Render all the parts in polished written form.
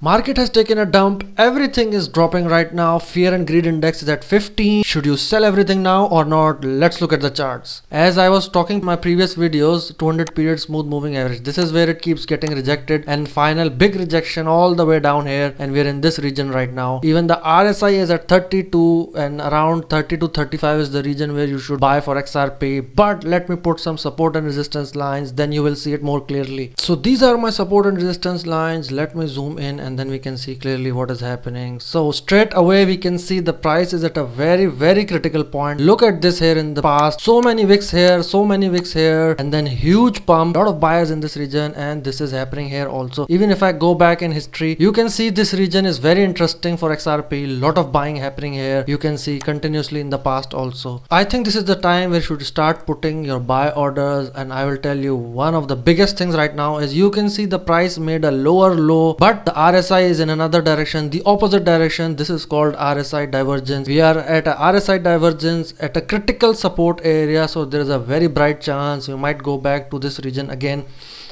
Market has taken a dump. Everything is dropping right now. Fear and greed index is at 15. Should you sell everything now or not? Let's look at the charts. As I was talking in my previous videos, 200 period smooth moving average. This is where it keeps getting rejected, and final big rejection all the way down here, and we're in this region right now. Even the RSI is at 32, and around 30 to 35 is the region where you should buy for XRP. But let me put some support and resistance lines, then you will see it more clearly. So these are my support and resistance lines. Let me zoom in and then we can see clearly what is happening. So straight away we can see the price is at a very critical point. Look at this here in the past. So many wicks here, so many wicks here, and then huge pump, lot of buyers in this region, and this is happening here also. Even if I go back in history, you can see this region is very interesting for XRP. Lot of buying happening here. You can see continuously in the past also. I think this is the time where you should start putting your buy orders, and I will tell you one of the biggest things right now is you can see the price made a lower low, but the RSI is in another direction, the opposite direction. This is called RSI divergence. We are at a RSI divergence at a critical support area, so there is a very bright chance we might go back to this region again.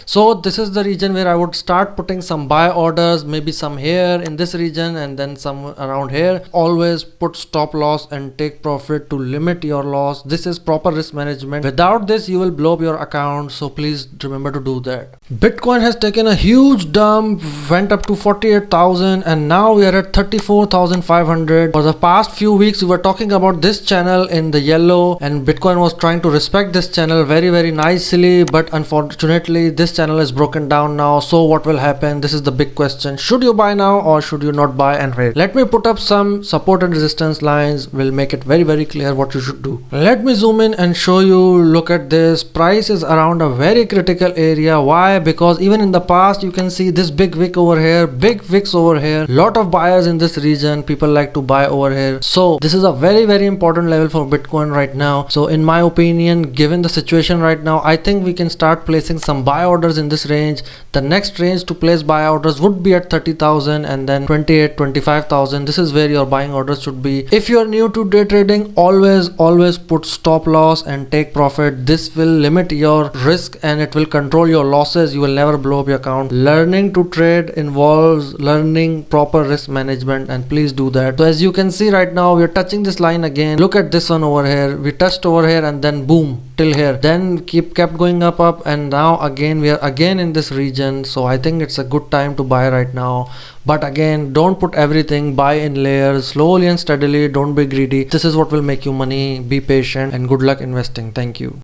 So this is the region where I would start putting some buy orders, maybe some here in this region and then some around here. Always put stop loss and take profit to limit your loss. This is proper risk management. Without this you will blow up your account, so please remember to do that. Bitcoin has taken a huge dump, went up to 48,000 and now we are at 34,500. For the past few weeks we were talking about this channel in the yellow, and Bitcoin was trying to respect this channel very nicely, but unfortunately this channel is broken down now. So what will happen? This is the big question. Should you buy now or should you not buy and wait? Let me put up some support and resistance lines. Will make it very clear what you should do. Let me zoom in and show you. Look at this. Price is around a very critical area. Why? Because even in the past you can see this big wick over here, big wicks over here, lot of buyers in this region. People like to buy over here. So this is a very important level for Bitcoin right now. So in my opinion, given the situation right now, I think we can start placing some buy orders in this range. The next range to place buy orders would be at 30,000 and then 25,000. This is where your buying orders should be. If you are new to day trading, always put stop loss and take profit. This will limit your risk and it will control your losses. You will never blow up your account. Learning to trade involves learning proper risk management, and please do that. So as you can see right now, we are touching this line again. Look at this one over here. We touched over here and then boom till here, then kept going up, and now again we are again in this region. So I think it's a good time to buy right now, but again don't put everything. Buy in layers, slowly and steadily. Don't be greedy. This is what will make you money. Be patient and good luck investing. Thank you.